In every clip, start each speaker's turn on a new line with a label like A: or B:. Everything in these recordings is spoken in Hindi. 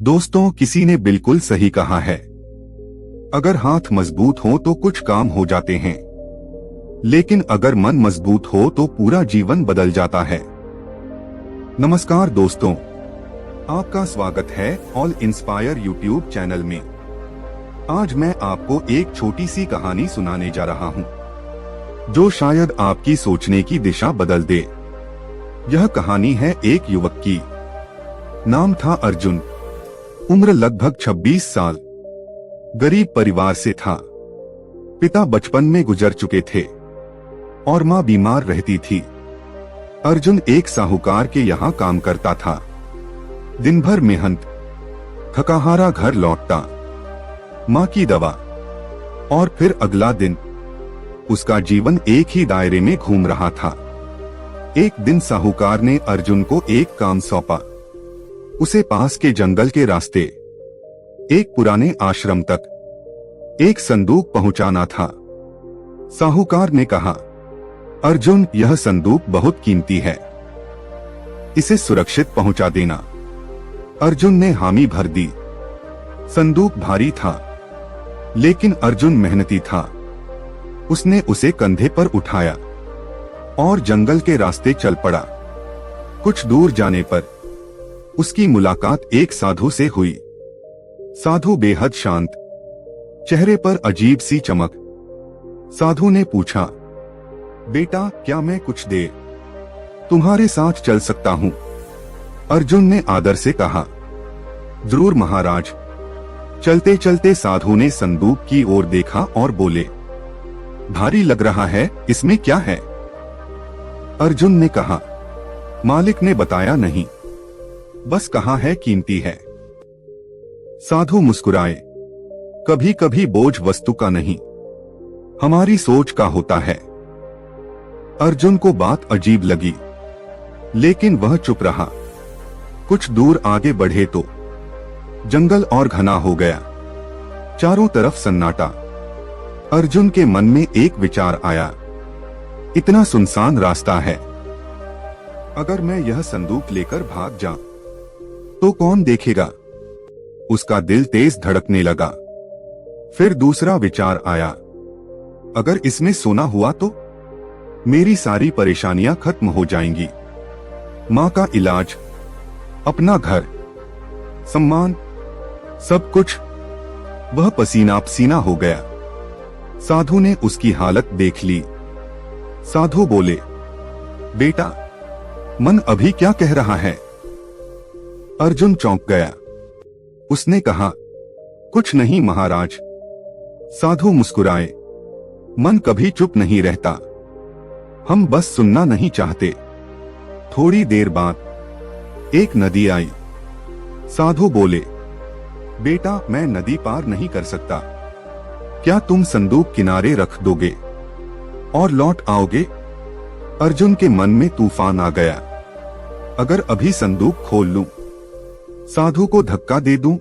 A: दोस्तों, किसी ने बिल्कुल सही कहा है। अगर हाथ मजबूत हो तो कुछ काम हो जाते हैं, लेकिन अगर मन मजबूत हो तो पूरा जीवन बदल जाता है। नमस्कार दोस्तों, आपका स्वागत है ऑल इंस्पायर यूट्यूब चैनल में। आज मैं आपको एक छोटी सी कहानी सुनाने जा रहा हूँ, जो शायद आपकी सोचने की दिशा बदल दे। यह कहानी है एक युवक की। नाम था अर्जुन। उम्र लगभग 26 साल। गरीब परिवार से था। पिता बचपन में गुजर चुके थे और मां बीमार रहती थी। अर्जुन एक साहूकार के यहाँ काम करता था। दिन भर मेहनत, थकाहारा घर लौटता, मां की दवा और फिर अगला दिन। उसका जीवन एक ही दायरे में घूम रहा था। एक दिन साहूकार ने अर्जुन को एक काम सौंपा। उसे पास के जंगल के रास्ते एक पुराने आश्रम तक एक संदूक पहुंचाना था। साहूकार ने कहा, अर्जुन, यह संदूक बहुत कीमती है, इसे सुरक्षित पहुंचा देना। अर्जुन ने हामी भर दी। संदूक भारी था, लेकिन अर्जुन मेहनती था। उसने उसे कंधे पर उठाया और जंगल के रास्ते चल पड़ा। कुछ दूर जाने पर उसकी मुलाकात एक साधु से हुई। साधु बेहद शांत, चेहरे पर अजीब सी चमक। साधु ने पूछा, बेटा, क्या मैं कुछ देर तुम्हारे साथ चल सकता हूं? अर्जुन ने आदर से कहा, जरूर महाराज। चलते चलते साधु ने संदूक की ओर देखा और बोले, भारी लग रहा है, इसमें क्या है? अर्जुन ने कहा, मालिक ने बताया नहीं, बस कहा है कीमती है। साधु मुस्कुराए, कभी कभी बोझ वस्तु का नहीं, हमारी सोच का होता है। अर्जुन को बात अजीब लगी, लेकिन वह चुप रहा। कुछ दूर आगे बढ़े तो जंगल और घना हो गया। चारों तरफ सन्नाटा। अर्जुन के मन में एक विचार आया, इतना सुनसान रास्ता है, अगर मैं यह संदूक लेकर भाग जाऊं तो कौन देखेगा? उसका दिल तेज धड़कने लगा। फिर दूसरा विचार आया, अगर इसमें सोना हुआ तो मेरी सारी परेशानियां खत्म हो जाएंगी। मां का इलाज, अपना घर, सम्मान, सब कुछ। वह पसीना पसीना हो गया। साधु ने उसकी हालत देख ली। साधु बोले, बेटा, मन अभी क्या कह रहा है? अर्जुन चौंक गया। उसने कहा, कुछ नहीं महाराज। साधु मुस्कुराए, मन कभी चुप नहीं रहता, हम बस सुनना नहीं चाहते। थोड़ी देर बाद एक नदी आई। साधु बोले, बेटा, मैं नदी पार नहीं कर सकता, क्या तुम संदूक किनारे रख दोगे और लौट आओगे? अर्जुन के मन में तूफान आ गया। अगर अभी संदूक खोल लूं, साधु को धक्का दे दूं,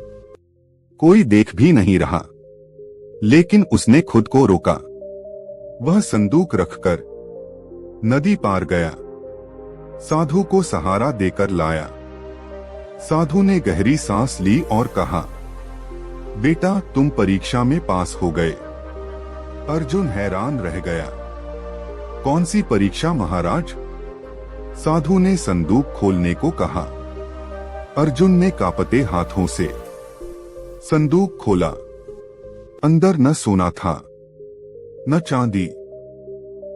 A: कोई देख भी नहीं रहा। लेकिन उसने खुद को रोका। वह संदूक रखकर नदी पार गया। साधु को सहारा देकर लाया। साधु ने गहरी सांस ली और कहा, बेटा, तुम परीक्षा में पास हो गए। अर्जुन हैरान रह गया। कौन सी परीक्षा महाराज? साधु ने संदूक खोलने को कहा। अर्जुन ने कांपते हाथों से संदूक खोला। अंदर न सोना था, न चांदी।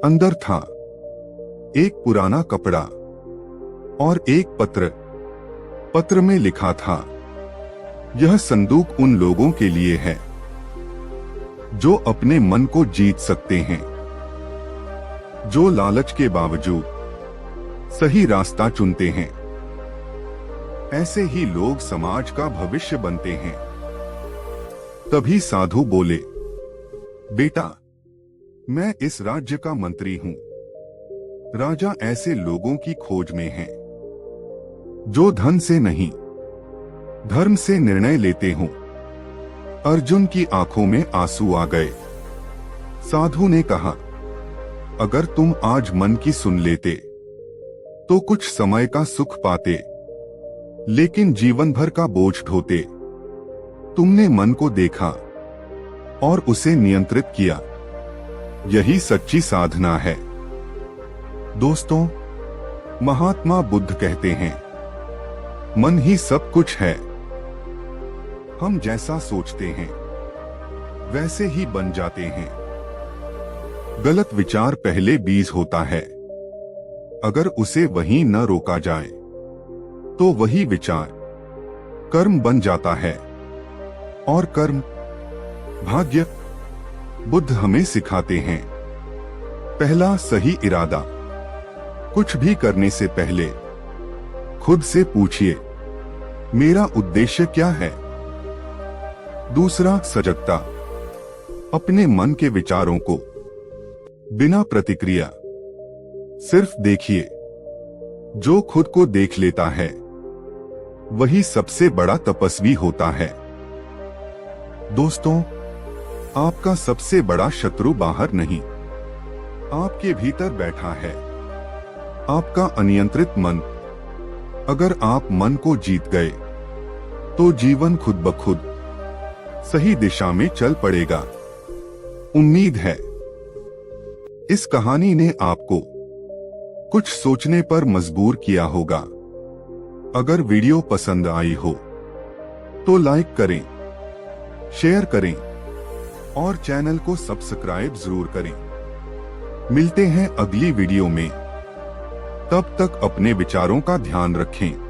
A: अंदर था एक पुराना कपड़ा और एक पत्र। पत्र में लिखा था, यह संदूक उन लोगों के लिए है जो अपने मन को जीत सकते हैं, जो लालच के बावजूद सही रास्ता चुनते हैं। ऐसे ही लोग समाज का भविष्य बनते हैं। तभी साधु बोले, बेटा, मैं इस राज्य का मंत्री हूं। राजा ऐसे लोगों की खोज में है जो धन से नहीं, धर्म से निर्णय लेते हों। अर्जुन की आंखों में आंसू आ गए। साधु ने कहा, अगर तुम आज मन की सुन लेते तो कुछ समय का सुख पाते, लेकिन जीवन भर का बोझ ढोते। तुमने मन को देखा और उसे नियंत्रित किया। यही सच्ची साधना है। दोस्तों, महात्मा बुद्ध कहते हैं, मन ही सब कुछ है। हम जैसा सोचते हैं वैसे ही बन जाते हैं। गलत विचार पहले बीज होता है। अगर उसे वहीं न रोका जाए तो वही विचार कर्म बन जाता है, और कर्म भाग्य। बुद्ध हमें सिखाते हैं, पहला सही इरादा। कुछ भी करने से पहले खुद से पूछिए, मेरा उद्देश्य क्या है। दूसरा सजगता। अपने मन के विचारों को बिना प्रतिक्रिया सिर्फ देखिए। जो खुद को देख लेता है वही सबसे बड़ा तपस्वी होता है। दोस्तों, आपका सबसे बड़ा शत्रु बाहर नहीं, आपके भीतर बैठा है, आपका अनियंत्रित मन। अगर आप मन को जीत गए तो जीवन खुद ब खुद सही दिशा में चल पड़ेगा। उम्मीद है इस कहानी ने आपको कुछ सोचने पर मजबूर किया होगा। अगर वीडियो पसंद आई हो तो लाइक करें, शेयर करें और चैनल को सब्सक्राइब जरूर करें। मिलते हैं अगली वीडियो में। तब तक अपने विचारों का ध्यान रखें।